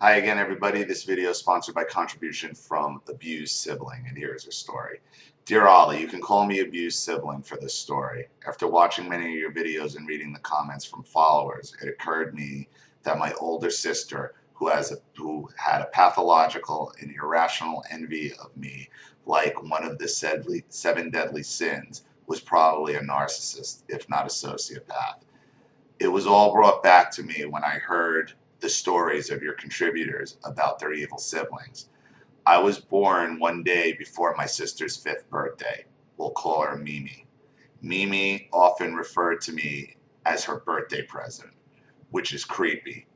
Hi again, everybody. This video is sponsored by contribution from Abused Sibling, and here is her story. Dear Ollie, you can call me Abused Sibling for this story. After watching many of your videos and reading the comments from followers, it occurred to me that my older sister, who had a pathological and irrational envy of me, like one of the seven deadly sins, was probably a narcissist, if not a sociopath. It was all brought back to me when I heard the stories of your contributors about their evil siblings. I was born one day before my sister's 5th birthday. We'll call her Mimi. Mimi often referred to me as her birthday present, which is creepy.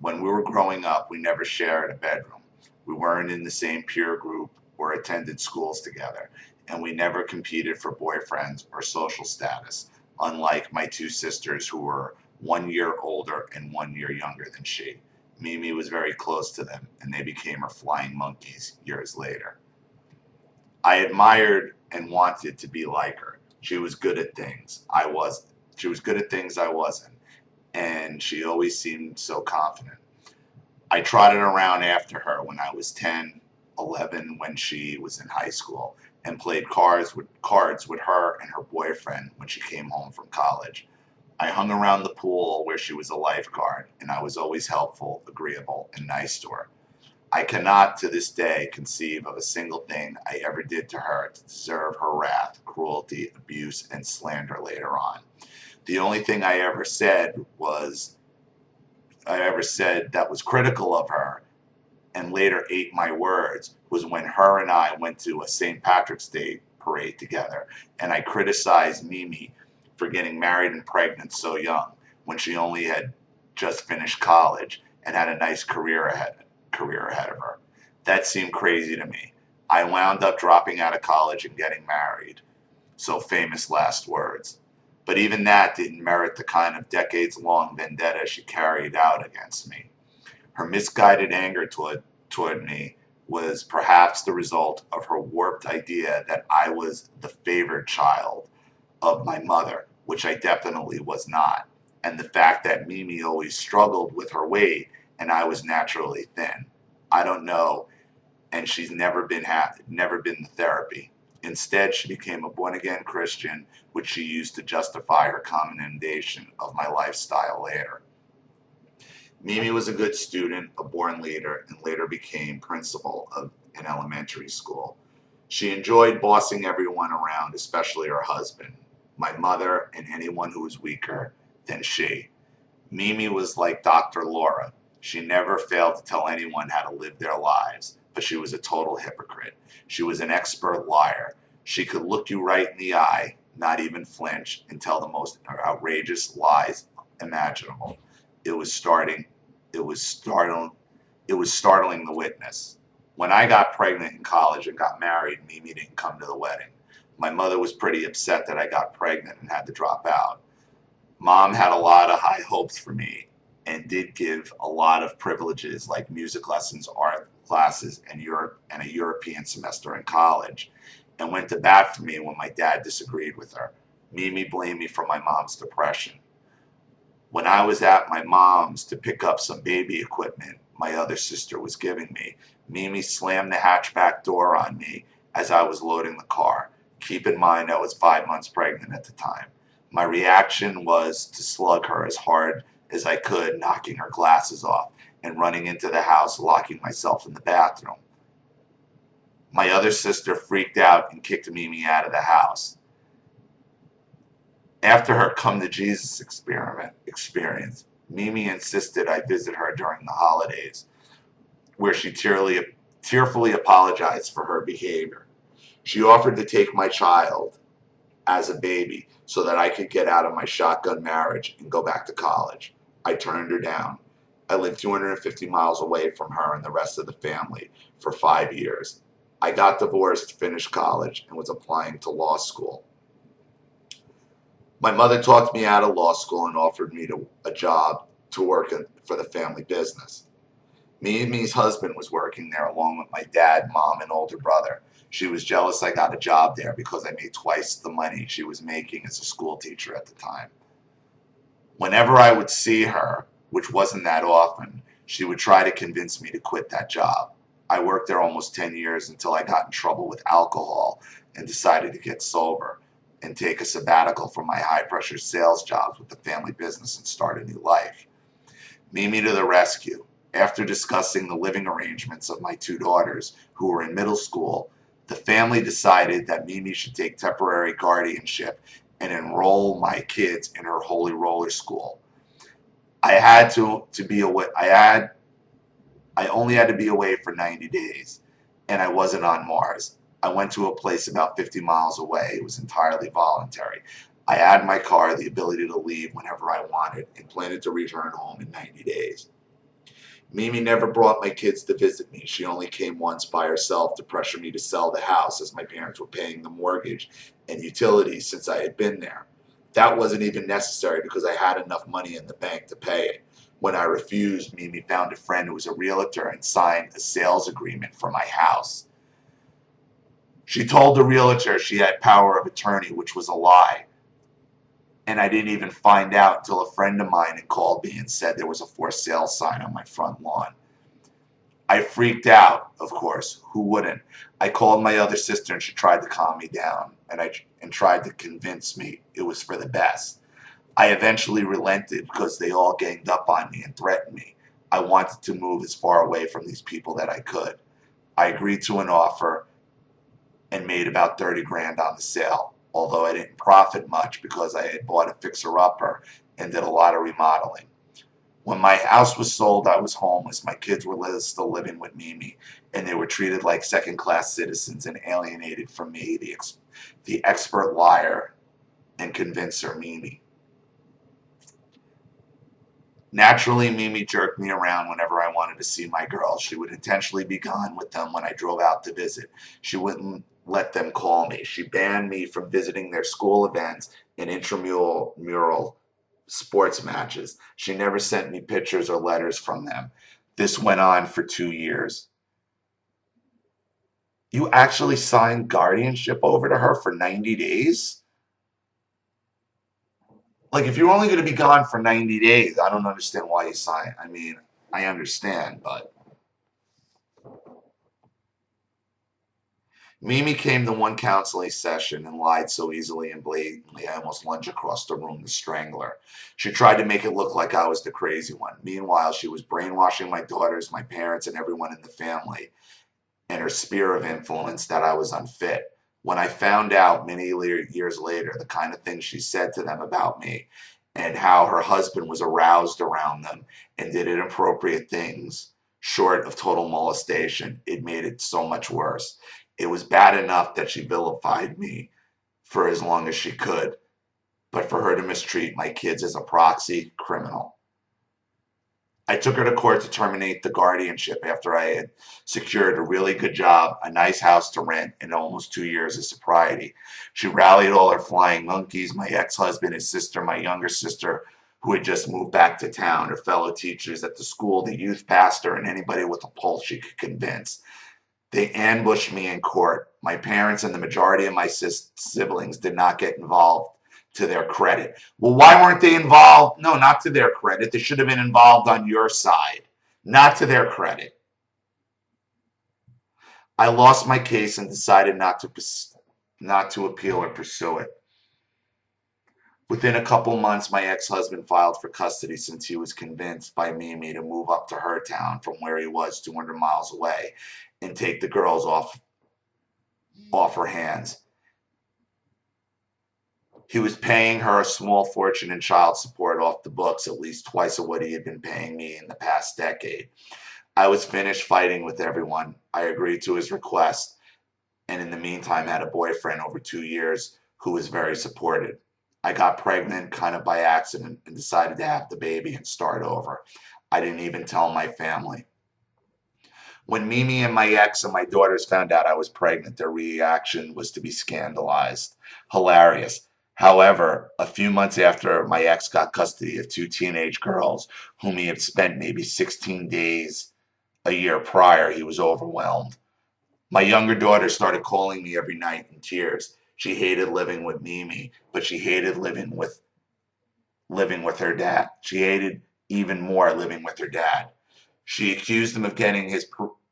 When we were growing up, we never shared a bedroom. We weren't in the same peer group or attended schools together, and we never competed for boyfriends or social status, unlike my two sisters who were 1 year older and 1 year younger than she. Mimi was very close to them, and they became her flying monkeys years later. I admired and wanted to be like her. She was good at things I wasn't. She was good at things I wasn't, and she always seemed so confident. I trotted around after her when I was 10, 11, when she was in high school, and played cards with her and her boyfriend when she came home from college. I hung around the pool where she was a lifeguard, and I was always helpful, agreeable, and nice to her. I cannot to this day conceive of a single thing I ever did to her to deserve her wrath, cruelty, abuse, and slander later on. The only thing I ever said that was critical of her and later ate my words was when her and I went to a St. Patrick's Day parade together, and I criticized Mimi for getting married and pregnant so young when she only had just finished college and had a nice career ahead of her. That seemed crazy to me. I wound up dropping out of college and getting married. So famous last words. But even that didn't merit the kind of decades-long vendetta she carried out against me. Her misguided anger toward me was perhaps the result of her warped idea that I was the favored child of my mother, which I definitely was not, and the fact that Mimi always struggled with her weight and I was naturally thin. I don't know, and she's never been to therapy. Instead, she became a born-again Christian, which she used to justify her commendation of my lifestyle later. Mimi was a good student, a born leader, and later became principal of an elementary school. She enjoyed bossing everyone around, especially her husband, my mother, and anyone who was weaker than she. Mimi was like Dr. Laura. She never failed to tell anyone how to live their lives, but she was a total hypocrite. She was an expert liar. She could look you right in the eye, not even flinch, and tell the most outrageous lies imaginable. It was startling. It was startling the witness. When I got pregnant in college and got married, Mimi didn't come to the wedding. My mother was pretty upset that I got pregnant and had to drop out. Mom had a lot of high hopes for me and did give a lot of privileges like music lessons, art classes, and a European semester in college, and went to bat for me when my dad disagreed with her. Mimi blamed me for my mom's depression. When I was at my mom's to pick up some baby equipment my other sister was giving me, Mimi slammed the hatchback door on me as I was loading the car. Keep in mind I was 5 months pregnant at the time. My reaction was to slug her as hard as I could, knocking her glasses off and running into the house, locking myself in the bathroom. My other sister freaked out and kicked Mimi out of the house. After her come to Jesus experience, Mimi insisted I visit her during the holidays, where she tearfully apologized for her behavior. She offered to take my child as a baby so that I could get out of my shotgun marriage and go back to college. I turned her down. I lived 250 miles away from her and the rest of the family for 5 years. I got divorced, finished college, and was applying to law school. My mother talked me out of law school and offered me a job to work for the family business. Mimi's husband was working there along with my dad, mom, and older brother. She was jealous I got a job there because I made twice the money she was making as a school teacher at the time. Whenever I would see her, which wasn't that often, she would try to convince me to quit that job. I worked there almost 10 years until I got in trouble with alcohol and decided to get sober and take a sabbatical from my high-pressure sales jobs with the family business and start a new life. Mimi to the rescue. After discussing the living arrangements of my two daughters, who were in middle school, the family decided that Mimi should take temporary guardianship and enroll my kids in her holy roller school. I had to be away. I only had to be away for 90 days, and I wasn't on Mars. I went to a place about 50 miles away. It was entirely voluntary. I had my car, the ability to leave whenever I wanted, and planned to return home in 90 days. Mimi never brought my kids to visit me. She only came once by herself to pressure me to sell the house as my parents were paying the mortgage and utilities since I had been there. That wasn't even necessary because I had enough money in the bank to pay it. When I refused, Mimi found a friend who was a realtor and signed a sales agreement for my house. She told the realtor she had power of attorney, which was a lie. And I didn't even find out until a friend of mine had called me and said there was a for sale sign on my front lawn. I freaked out, of course. Who wouldn't? I called my other sister and she tried to calm me down and tried to convince me it was for the best. I eventually relented because they all ganged up on me and threatened me. I wanted to move as far away from these people that I could. I agreed to an offer and made about 30 grand on the sale, although I didn't profit much because I had bought a fixer-upper and did a lot of remodeling. When my house was sold, I was homeless. My kids were still living with Mimi, and they were treated like second-class citizens and alienated from me, the expert liar and convincer Mimi. Naturally, Mimi jerked me around whenever I wanted to see my girls. She would intentionally be gone with them when I drove out to visit. She wouldn't let them call me. She banned me from visiting their school events and intramural sports matches. She never sent me pictures or letters from them. This went on for 2 years. You actually signed guardianship over to her for 90 days? Like, if you're only going to be gone for 90 days, I don't understand why you sign. I mean, I understand, but Mimi came to one counseling session and lied so easily and blatantly I almost lunged across the room to strangle her. She tried to make it look like I was the crazy one. Meanwhile, she was brainwashing my daughters, my parents, and everyone in the family and her sphere of influence that I was unfit. When I found out many years later the kind of things she said to them about me and how her husband was aroused around them and did inappropriate things short of total molestation, it made it so much worse. It was bad enough that she vilified me for as long as she could, but for her to mistreat my kids as a proxy, criminal. I took her to court to terminate the guardianship after I had secured a really good job, a nice house to rent, and almost 2 years of sobriety. She rallied all her flying monkeys, my ex-husband, his sister, my younger sister, who had just moved back to town, her fellow teachers at the school, the youth pastor, and anybody with a pulse she could convince. They ambushed me in court. My parents and the majority of my siblings did not get involved, to their credit. Well, why weren't they involved? No, not to their credit. They should have been involved on your side, not to their credit. I lost my case and decided not to appeal or pursue it. Within a couple months, my ex-husband filed for custody since he was convinced by Mimi to move up to her town from where he was 200 miles away and take the girls off her hands. He was paying her a small fortune in child support off the books, at least twice of what he had been paying me in the past decade. I was finished fighting with everyone. I agreed to his request, and in the meantime had a boyfriend over 2 years who was very supportive. I got pregnant kind of by accident and decided to have the baby and start over. I didn't even tell my family. When Mimi and my ex and my daughters found out I was pregnant, their reaction was to be scandalized. Hilarious. However, a few months after my ex got custody of 2 teenage girls whom he had spent maybe 16 days a year prior, he was overwhelmed. My younger daughter started calling me every night in tears. She hated living with Mimi, but she hated living with her dad. She hated even more living with her dad. She accused him of getting his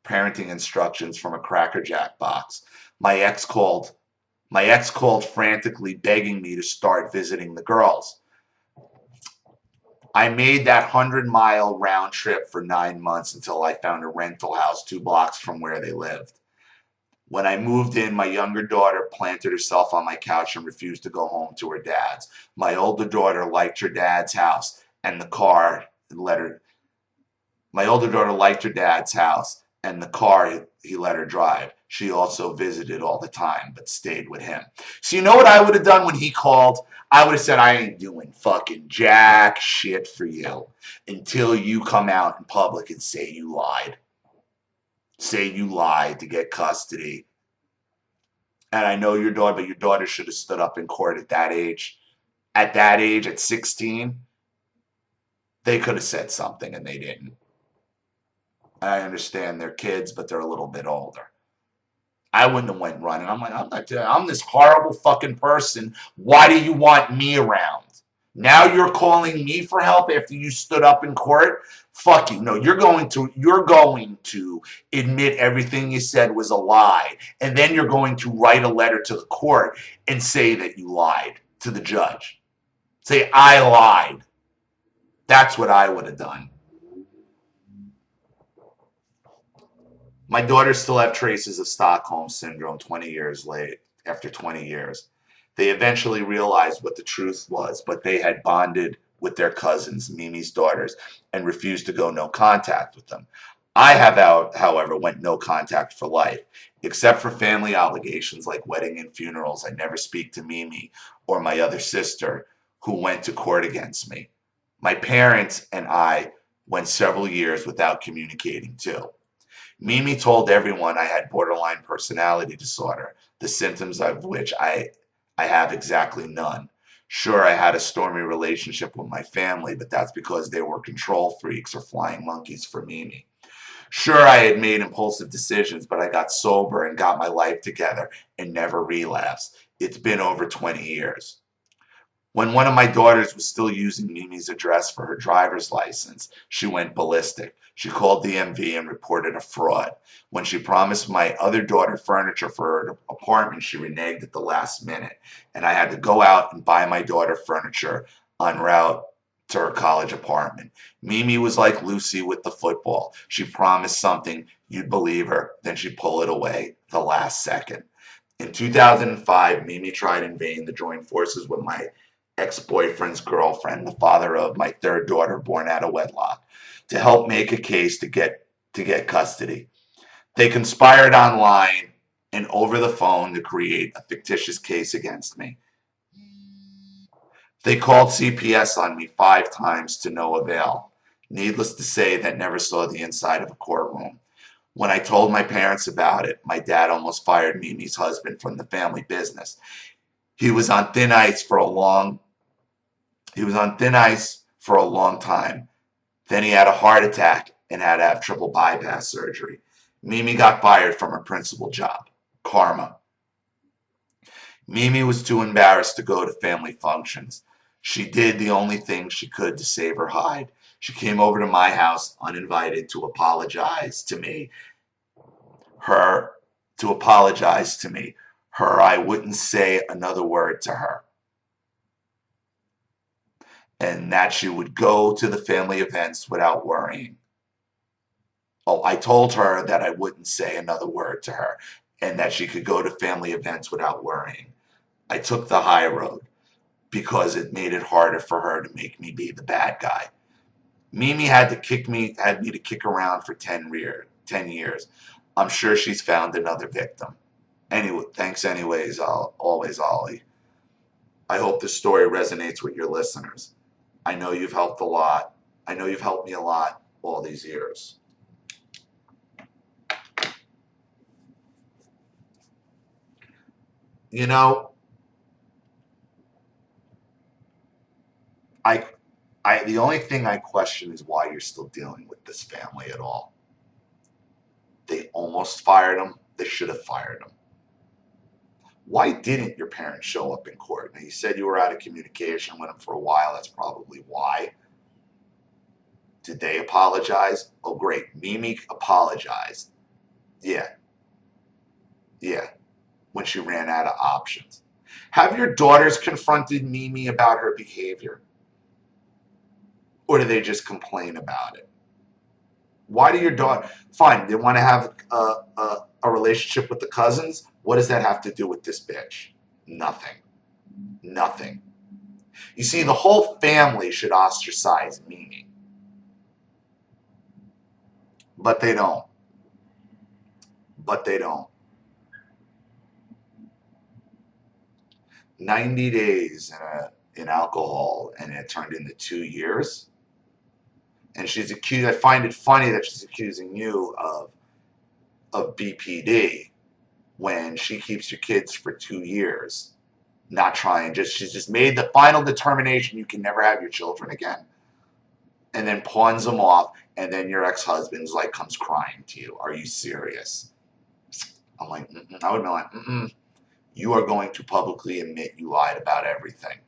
parenting instructions from a Cracker Jack box. My ex called. My ex called frantically begging me to start visiting the girls. I made that 100-mile round trip for 9 months until I found a rental house 2 blocks from where they lived. When I moved in, my younger daughter planted herself on my couch and refused to go home to her dad's. My older daughter liked her dad's house and the car and let her. My older daughter liked her dad's house and the car he let her drive. She also visited all the time, but stayed with him. So you know what I would have done when he called? I would have said, I ain't doing fucking jack shit for you until you come out in public and say you lied. Say you lied to get custody. And I know your daughter, but your daughter should have stood up in court at that age. At that age, at 16, they could have said something and they didn't. I understand they're kids, but they're a little bit older. I wouldn't have went running. I'm like, I'm this horrible fucking person. Why do you want me around? Now you're calling me for help after you stood up in court? Fuck you. No, you're going to admit everything you said was a lie. And then you're going to write a letter to the court and say that you lied to the judge. Say, I lied. That's what I would have done. My daughters still have traces of Stockholm Syndrome 20 years late, after 20 years. They eventually realized what the truth was, but they had bonded with their cousins, Mimi's daughters, and refused to go no contact with them. I have, however, went no contact for life. Except for family obligations like wedding and funerals, I never speak to Mimi or my other sister, who went to court against me. My parents and I went several years without communicating too. Mimi told everyone I had borderline personality disorder, the symptoms of which I have exactly none. Sure, I had a stormy relationship with my family, but that's because they were control freaks or flying monkeys for Mimi. Sure, I had made impulsive decisions, but I got sober and got my life together and never relapsed. It's been over 20 years. When one of my daughters was still using Mimi's address for her driver's license, she went ballistic. She called DMV and reported a fraud. When she promised my other daughter furniture for her apartment, she reneged at the last minute, and I had to go out and buy my daughter furniture en route to her college apartment. Mimi was like Lucy with the football. She promised something, you'd believe her, then she'd pull it away the last second. In 2005, Mimi tried in vain to join forces with my ex-boyfriend's girlfriend, the father of my third daughter born out of wedlock, to help make a case to get custody. They conspired online and over the phone to create a fictitious case against me. They called CPS on me 5 times to no avail. Needless to say, that never saw the inside of a courtroom. When I told my parents about it, my dad almost fired Mimi's husband from the family business. He was on thin ice for a long time. Then he had a heart attack and had to have triple bypass surgery. Mimi got fired from her principal job. Karma. Mimi was too embarrassed to go to family functions. She did the only thing she could to save her hide. She came over to my house uninvited to apologize to me. Her, I wouldn't say another word to her. And that she would go to the family events without worrying. Oh, I told her that I wouldn't say another word to her and that she could go to family events without worrying. I took the high road because it made it harder for her to make me be the bad guy. Mimi had me to kick around for 10 years. I'm sure she's found another victim. Anyway, thanks anyways, always Ollie. I hope this story resonates with your listeners. I know you've helped a lot. I know you've helped me a lot all these years. You know, I the only thing I question is why you're still dealing with this family at all. They almost fired him. They should have fired him. Why didn't your parents show up in court? Now, you said you were out of communication with him for a while. That's probably why. Did they apologize? Oh, great. Mimi apologized. Yeah. Yeah. When she ran out of options. Have your daughters confronted Mimi about her behavior? Or do they just complain about it? Why do your daughter... Fine, they want to have a relationship with the cousins. What does that have to do with this bitch? Nothing. Nothing. You see, the whole family should ostracize Mimi. But they don't. But they don't. 90 days in alcohol, and it turned into 2 years. And she's accused... I find it funny that she's accusing you of BPD when she keeps your kids for 2 years. Not trying, she's just made the final determination you can never have your children again. And then pawns them off, and then your ex-husband's like comes crying to you. Are you serious? I'm like, I would be like, you are going to publicly admit you lied about everything.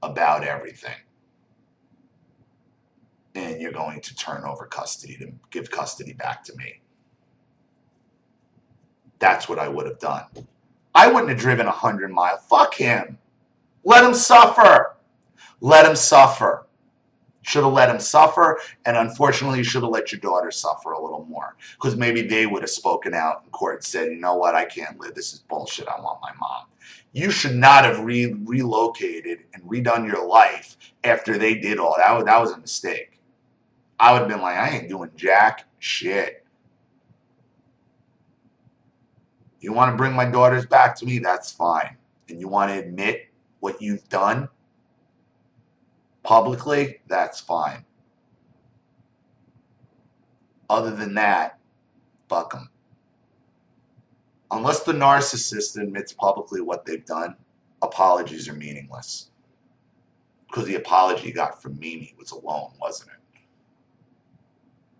About everything. And you're going to turn over custody, to give custody back to me. That's what I would have done. I wouldn't have driven 100 miles. Fuck him. Let him suffer. Let him suffer. Should have let him suffer, and unfortunately, you should have let your daughter suffer a little more. Because maybe they would have spoken out in court and said, you know what, I can't live. This is bullshit. I want my mom. You should not have relocated and redone your life after they did all that. That was a mistake. I would have been like, I ain't doing jack shit. You want to bring my daughters back to me? That's fine. And you want to admit what you've done publicly? That's fine. Other than that, fuck them. Unless the narcissist admits publicly what they've done, apologies are meaningless. Because the apology you got from Mimi was a loan, wasn't it?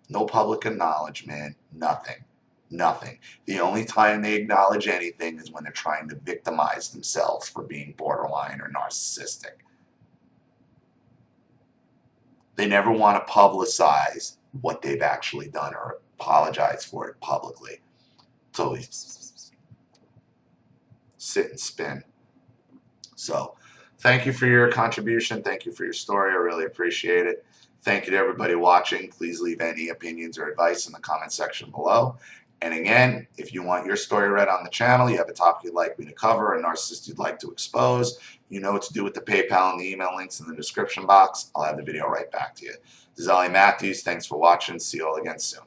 No public acknowledgement, nothing. Nothing. The only time they acknowledge anything is when they're trying to victimize themselves for being borderline or narcissistic. They never want to publicize what they've actually done or apologize for it publicly. So we sit and spin. So thank you for your contribution. Thank you for your story. I really appreciate it. Thank you to everybody watching. Please leave any opinions or advice in the comment section below. And again, if you want your story read on the channel, you have a topic you'd like me to cover, a narcissist you'd like to expose, you know what to do with the PayPal and the email links in the description box. I'll have the video right back to you. This is Ali Matthews. Thanks for watching. See you all again soon.